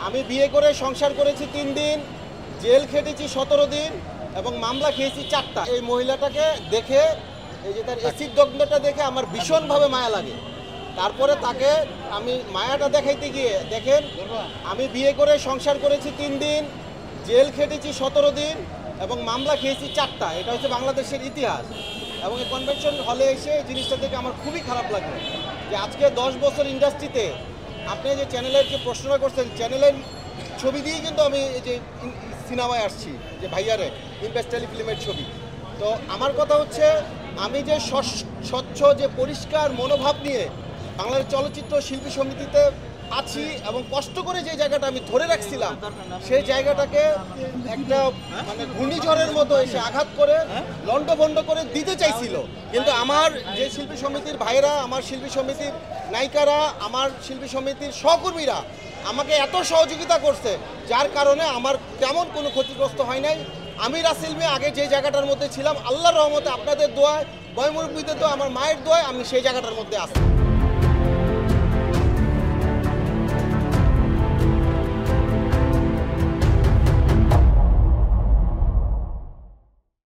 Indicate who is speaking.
Speaker 1: আমি বিয়ে করে সংসার করেছি 3 দিন, জেল খেটেছি 17 দিন এবং মামলা খেয়েছি 4টা। এই মহিলাটাকে দেখে, এই যে তার এসিড দগ্ধটা দেখে আমার ভীষণভাবে মায়া লাগে। তারপরে তাকে আমি মায়াটা দেখাইতে গিয়ে দেখেন, আমি বিয়ে করে সংসার করেছি 3 দিন, জেল খেটেছি 17 দিন এবং মামলা খেয়েছি 4টা। এটা হচ্ছে বাংলাদেশের ইতিহাস। এবং এই কনভেনশন হলে এসে এই জিনিসটা দেখে আমার খুবই খারাপ লাগলো যে আজকে 10 বছর ইন্ডাস্ট্রিতে আপনি যে চ্যানেলের যে প্রশ্নটা করছেন, চ্যানেলের ছবি দিয়েই কিন্তু আমি এই যে সিনেমায় আসছি, যে ভাইয়ারে ইমপ্রেস টেলিফিল্মের ছবি। তো আমার কথা হচ্ছে, আমি যে স্বচ্ছ যে পরিষ্কার মনোভাব নিয়ে বাংলাদেশ চলচ্চিত্র শিল্পী সমিতিতে আছি এবং কষ্ট করে যে জায়গাটা আমি ধরে রাখছিলাম, সেই জায়গাটাকে একটা মানে ঘূর্ণিঝড়ের মতো এসে আঘাত করে লন্ডভন্ড করে দিতে চাইছিল। কিন্তু আমার যে শিল্পী সমিতির ভাইরা, আমার শিল্পী সমিতির নায়িকারা, আমার শিল্পী সমিতির সহকর্মীরা আমাকে এত সহযোগিতা করছে, যার কারণে আমার তেমন কোনো ক্ষতিগ্রস্ত হয় নাই। আমি রাসেল মিয়া আগে যে জায়গাটার মধ্যে ছিলাম, আল্লাহর রহমতে, আপনাদের দোয়ায়, বয়মুরব্বীদের দোয়া, আমার মায়ের দোয়ায় আমি সেই জায়গাটার মধ্যে আছি।